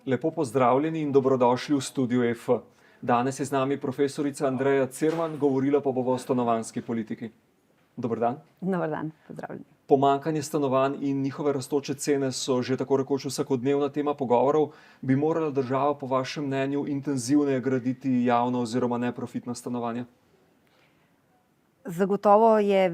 Lepo pozdravljeni in dobrodošli v studiu EF. Danes je z nami profesorica Andreja Cirman, govorila pa bo o stanovanjski politiki. Dober dan. Dober dan, pozdravljeni. Pomanjkanje stanovanj in njihove rastoče cene so že tako rekoč vsakodnevna tema pogovorov. Bi morala država po vašem mnenju intenzivneje graditi javna oziroma neprofitna stanovanja? Zagotovo je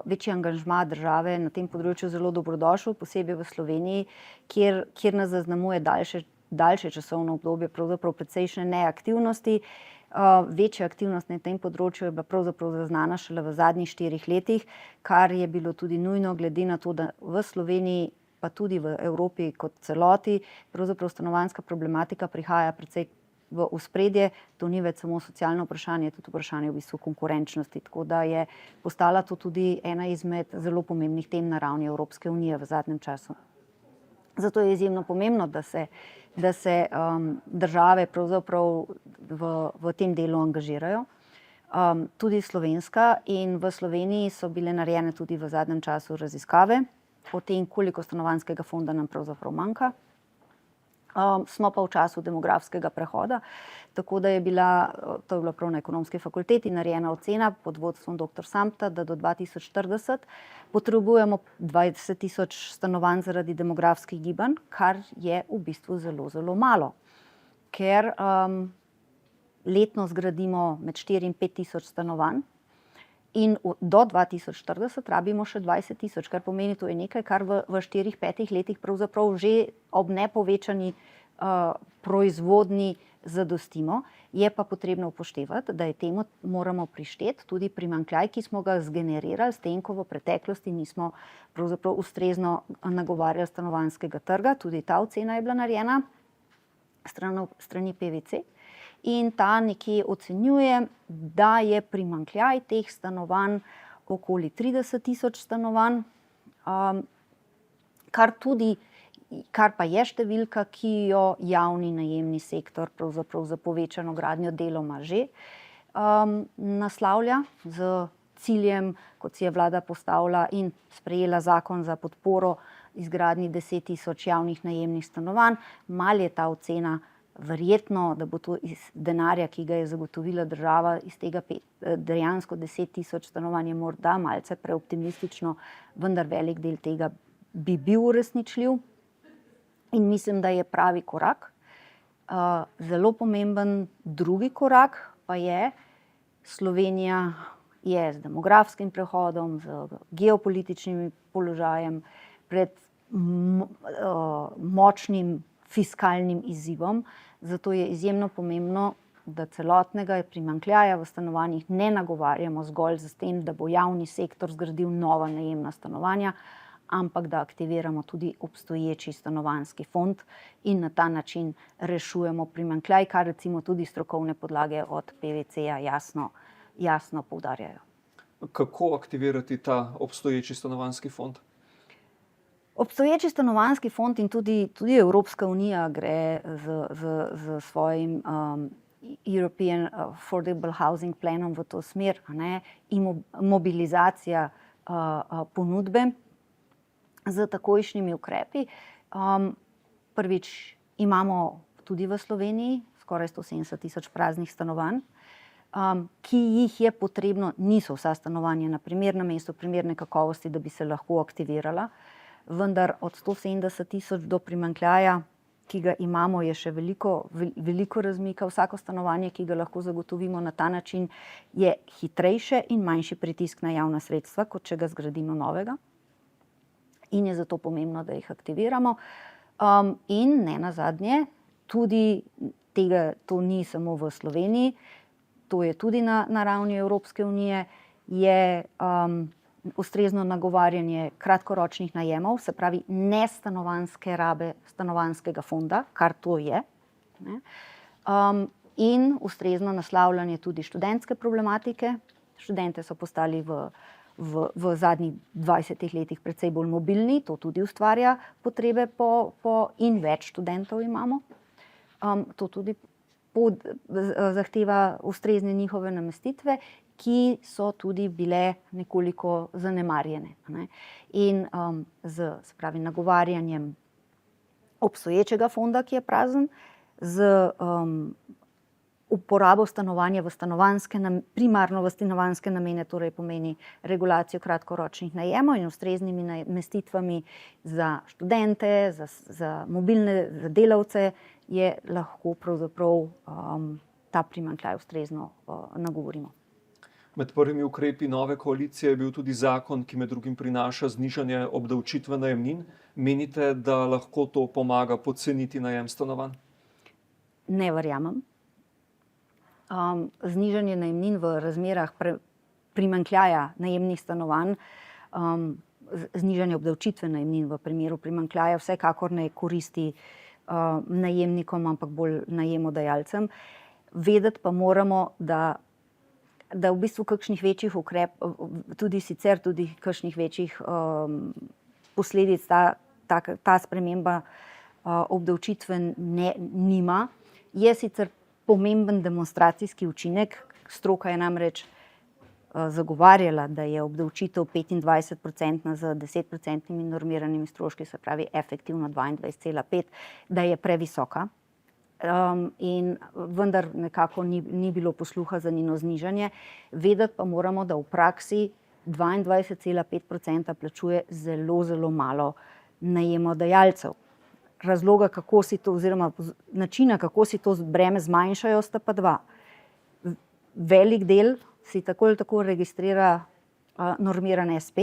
večji angažma države na tem področju zelo dobrodošel, posebej v Sloveniji, kjer nas zaznamuje daljše časovno obdobje, pravzaprav precejšnje neaktivnosti. Večja aktivnost na tem področju je bila pravzaprav zaznana šele v zadnjih 4 letih, kar je bilo tudi nujno glede na to, da v Sloveniji, pa tudi v Evropi kot celoti, pravzaprav stanovanjska problematika prihaja precej v ospredje. To ni več samo socialno vprašanje, tudi vprašanje v bistvu konkurenčnosti. Tako da je postala to tudi ena izmed zelo pomembnih tem na ravni Evropske unije v zadnjem času. Zato je izjemno pomembno, da se države pravzaprav v tem delu angažirajo. Tudi slovenska, in v Sloveniji so bile narejene tudi v zadnjem času raziskave o tem, koliko stanovanjskega fonda nam pravzaprav manjka. Smo pa v času demografskega prehoda, tako da je bila prav na Ekonomski fakulteti narejena ocena pod vodstvom dr. Samta, da do 2040 potrebujemo 20.000 stanovanj zaradi demografskih gibanj, kar je v bistvu zelo, zelo malo. Ker letno zgradimo med 4 in 5.000 stanovanj in do 2040 rabimo še 20.000, kar pomeni, to je nekaj, kar v 4-5 letih pravzaprav že ob nepovečani proizvodnji zadostimo. Je pa potrebno upoštevati, da je temu moramo prišteti tudi primanjkljaj, ki smo ga zgenerirali s tem, ko v preteklosti nismo pravzaprav ustrezno nagovarjali stanovanjskega trga. Tudi ta ocena je bila narejena strani PVC. In ta nekje ocenjuje, da je primanjkljaj teh stanovanj okoli 30.000 stanovanj, kar pa je številka, ki jo javni najemni sektor pravzaprav za povečano gradnjo deloma že naslavlja z ciljem, kot si je vlada postavila in sprejela zakon za podporo izgradnji 10.000 javnih najemnih stanovanj. Malo je ta ocena verjetno, da bo to iz denarja, ki ga je zagotovila država, iz tega dejansko 10.000 stanovanj je morda malce preoptimistično, vendar velik del tega bi bil uresničljiv. In mislim, da je pravi korak. Zelo pomemben drugi korak pa je, Slovenija je z demografskim prehodom, z geopolitičnim položajem pred močnim fiskalnim izzivom, zato je izjemno pomembno, da celotnega primanjkljaja v stanovanjih ne nagovarjamo zgolj s tem, da bo javni sektor zgradil nova najemna stanovanja, ampak da aktiviramo tudi obstoječi stanovanjski fond in na ta način rešujemo primanjkljaj, kar recimo tudi strokovne podlage od PVC-ja jasno poudarjajo. Kako aktivirati ta obstoječi stanovanjski fond? Obstoječi stanovanjski fond in tudi Evropska unija gre z svojim European Affordable Housing Planom v to smer, in mobilizacija ponudbe z takojšnjimi ukrepi. Prvič, imamo tudi v Sloveniji skoraj 170.000 praznih stanovanj, ki jih je potrebno, niso vsa stanovanja na primernem mestu, primerne kakovosti, da bi se lahko aktivirala. Vendar od 170.000 do primanjkljaja, ki ga imamo, je še veliko razmika. Vsako stanovanje, ki ga lahko zagotovimo na ta način, je hitrejše in manjši pritisk na javna sredstva, kot če ga zgradimo novega. In je zato pomembno, da jih aktiviramo. In ne nazadnje, tudi to ni samo v Sloveniji, to je tudi na ravni Evropske unije, je ustrezno nagovarjanje kratkoročnih najemov, se pravi nestanovanjske rabe stanovanjskega fonda, kar to je, in ustrezno naslavljanje tudi študentske problematike. Študente so postali v zadnjih 20 letih precej bolj mobilni, to tudi ustvarja potrebe in več študentov imamo. To tudi zahteva ustrezne njihove namestitve, ki so tudi bile nekoliko zanemarjene. In z nagovarjanjem obstoječega fonda, ki je prazen, z uporabo stanovanja primarno v stanovanjske namene, torej pomeni regulacijo kratkoročnih najemov in ustreznimi namestitvami za študente, za mobilne, za delavce, je lahko pravzaprav ta primanjkljaj ustrezno nagovorimo. Med prvimi ukrepi nove koalicije je bil tudi zakon, ki med drugim prinaša znižanje obdavčitve najemnin. Menite, da lahko to pomaga poceniti najem stanovanj? Ne verjamem. Znižanje najemnin v razmerah primanjkljaja najemnih stanovanj, znižanje obdavčitve najemnin v primeru primanjkljaja vsekakor ne koristi najemnikom, ampak bolj najemodajalcem. Vedeti pa moramo, da v bistvu kakšnih večjih tudi sicer kakšnih večjih posledic ta sprememba obdavčitve nima. Je sicer pomemben demonstracijski učinek. Stroka je namreč zagovarjala, da je obdavčitev 25% z 10% normiranimi stroški, se pravi efektivno 22,5%, da je previsoka. In vendar nekako ni bilo posluha za njeno znižanje. Vedeti pa moramo, da v praksi 22,5% plačuje zelo, zelo malo najemodajalcev. Razloga, kako si to, oziroma načina, kako si to breme zmanjšajo, sta pa dva. Velik del si tako ali tako registrira normiran SP,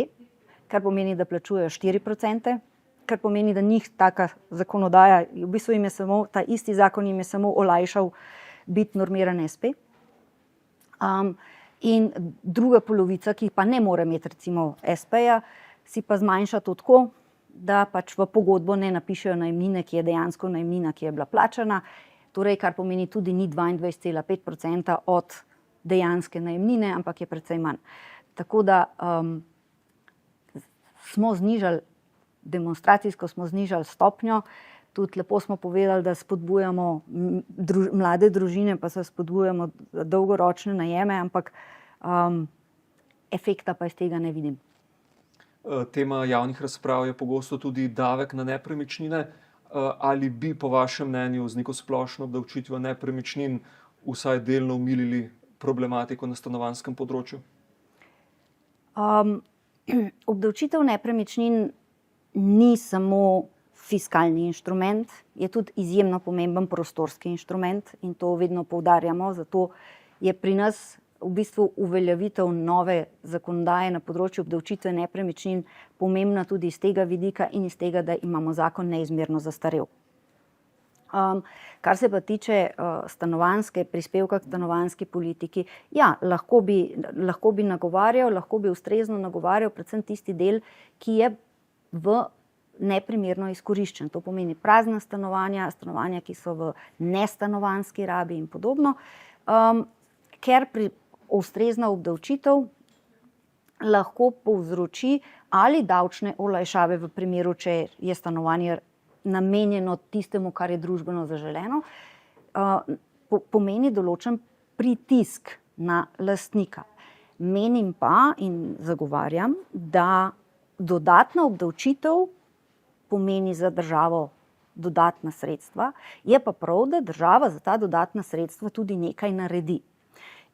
kar pomeni, da plačujejo 4%, kar pomeni, da njih taka zakonodaja, v bistvu jim je samo, ta isti zakon jim je samo olajšal biti normiran SP. In druga polovica, ki pa ne more imeti recimo SP-ja, si pa zmanjša to tako, da pač v pogodbo ne napišejo najemnine, ki je dejansko najemnina, ki je bila plačana, torej kar pomeni tudi ni 22,5% od dejanske najemnine, ampak je precej manj. Tako da smo znižali, demonstracijsko smo znižali stopnjo, tudi lepo smo povedali, da spodbujamo mlade družine, pa se spodbujamo dolgoročne najeme, ampak efekta pa iz tega ne vidim. Tema javnih razprav je pogosto tudi davek na nepremičnine. Ali bi po vašem mnenju z neko splošno obdavčitvijo nepremičnin vsaj delno omilili problematiko na stanovanjskem področju? Obdavčitev nepremičnin ni samo fiskalni inštrument, je tudi izjemno pomemben prostorski inštrument in to vedno poudarjamo, zato je pri nas v bistvu uveljavitev nove zakonodaje na področju obdavčitve nepremičnin pomembna tudi iz tega vidika in iz tega, da imamo zakon neizmerno zastarel. Kar se pa tiče stanovanjske, prispevka k stanovanjski politiki, ja, lahko bi nagovarjal, lahko bi ustrezno nagovarjal predvsem tisti del, ki je v neprimerno izkoriščen. To pomeni prazna stanovanja, ki so v nestanovanjski rabi in podobno, ker ustrezna obdavčitev lahko povzroči ali davčne olajšave v primeru, če je stanovanje namenjeno tistemu, kar je družbeno zaželeno, pomeni določen pritisk na lastnika. Menim pa in zagovarjam, da dodatna obdavčitev pomeni za državo dodatna sredstva, je pa prav, da država za ta dodatna sredstva tudi nekaj naredi.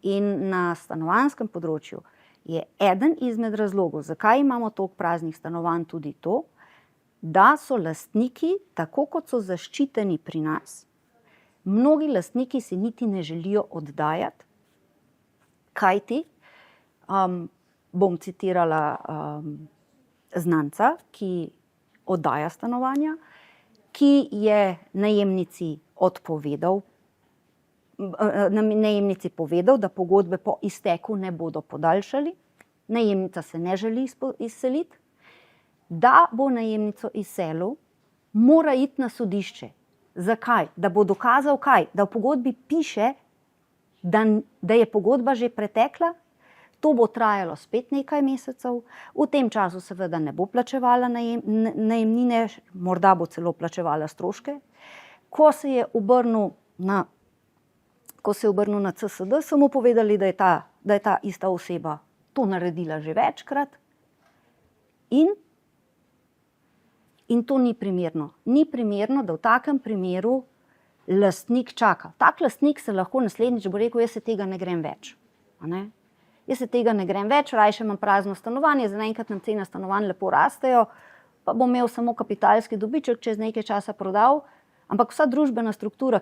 In na stanovanjskem področju je eden izmed razlogov, zakaj imamo toliko praznih stanovanj, tudi to, da so lastniki, tako kot so zaščiteni pri nas, mnogi lastniki si niti ne želijo oddajati, kajti, bom citirala znanca, ki oddaja stanovanja, ki je najemnici povedal, da pogodbe po izteku ne bodo podaljšali, najemnica se ne želi izseliti, da bo najemnico izselil, mora iti na sodišče. Zakaj? Da bo dokazal kaj? Da v pogodbi piše, da je pogodba že pretekla, to bo trajalo spet nekaj mesecev, v tem času seveda ne bo plačevala najemnine, morda bo celo plačevala stroške. Ko se je obrnil na CSD, so mu povedali, da je ta ista oseba to naredila že večkrat in In to ni primerno. Ni primerno, da v takem primeru lastnik čaka. Tak lastnik se lahko naslednjič bo rekel, jaz se tega ne grem več. A ne? Jaz se tega ne grem več, rajše imam prazno stanovanje, za enkrat nam cena stanovanj lepo rastejo, pa bom imel samo kapitalski dobiček, čez nekaj časa prodal, ampak vsa družbena struktura,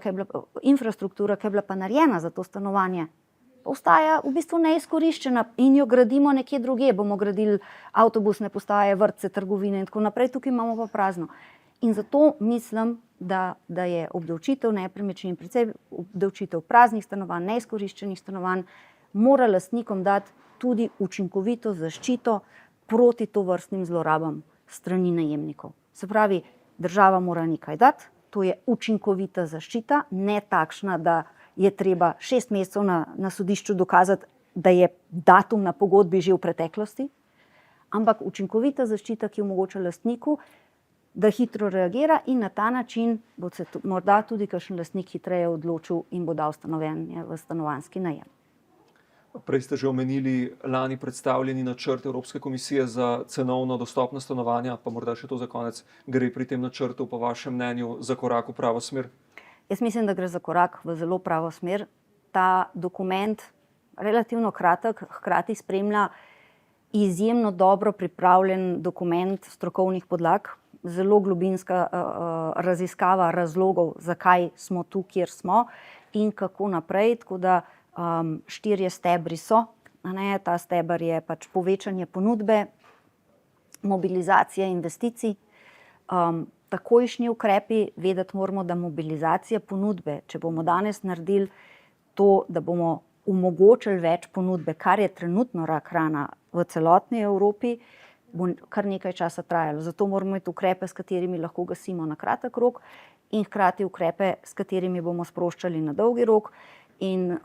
infrastruktura, ki je bila pa narejena za to stanovanje, ostaja v bistvu neizkoriščena in jo gradimo nekje drugje. Bomo gradili avtobusne postaje, vrtce, trgovine in tako naprej, tukaj imamo pa prazno. In zato mislim, da je obdavčitev nepremičnin, predvsem obdavčitev praznih stanovanj, neizkoriščenih stanovanj, mora lastnikom dati tudi učinkovito zaščito proti tovrstnim zlorabam strani najemnikov. Se pravi, država mora nekaj dati, to je učinkovita zaščita, ne takšna, da je treba 6 mesecev na sodišču dokazati, da je datum na pogodbi že v preteklosti, ampak učinkovita zaščita, ki omogoča lastniku, da hitro reagira in na ta način bo se morda tudi kakšen lastnik hitreje odločil in bo dal stanovanje v stanovanjski najem. Prej ste že omenili lani predstavljeni načrt Evropske komisije za cenovno dostopna stanovanja, pa morda še to za konec. Gre pri tem načrtu po vašem mnenju za korak v pravo smer? Jaz mislim, da gre za korak v zelo pravo smer. Ta dokument, relativno kratek, hkrati spremlja izjemno dobro pripravljen dokument strokovnih podlag, zelo globinska raziskava razlogov, zakaj smo tu, kjer smo in kako naprej. Tako da 4 stebri so. Ta steber je pač povečanje ponudbe, mobilizacija investicij, takojšnji ukrepi. Vedeti moramo, da mobilizacija ponudbe, če bomo danes naredili to, da bomo omogočili več ponudbe, kar je trenutno rak rana v celotni Evropi, bo kar nekaj časa trajalo. Zato moramo imeti ukrepe, s katerimi lahko gasimo na kratek rok in hkrati ukrepe, s katerimi bomo sproščali na dolgi rok. In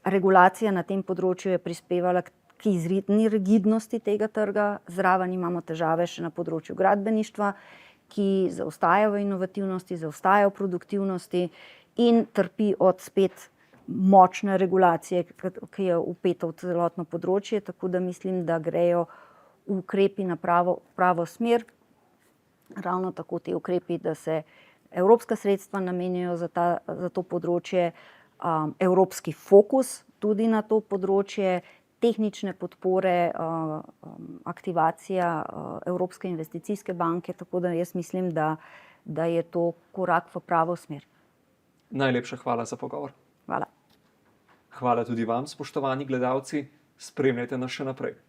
regulacija na tem področju je prispevala k izredni rigidnosti tega trga. Zraven imamo težave še na področju gradbeništva, ki zaostaja v inovativnosti, zaostaja v produktivnosti in trpi od spet močne regulacije, ki je vpeta v celotno področje. Tako da mislim, da grejo ukrepi na pravo smer. Ravno tako ti ukrepi, da se evropska sredstva namenjajo za to področje, evropski fokus tudi na to področje, tehnične podpore, aktivacija Evropske investicijske banke, tako da jaz mislim, da je to korak v pravo smer. Najlepša hvala za pogovor. Hvala. Hvala tudi vam, spoštovani gledalci. Spremljajte nas še naprej.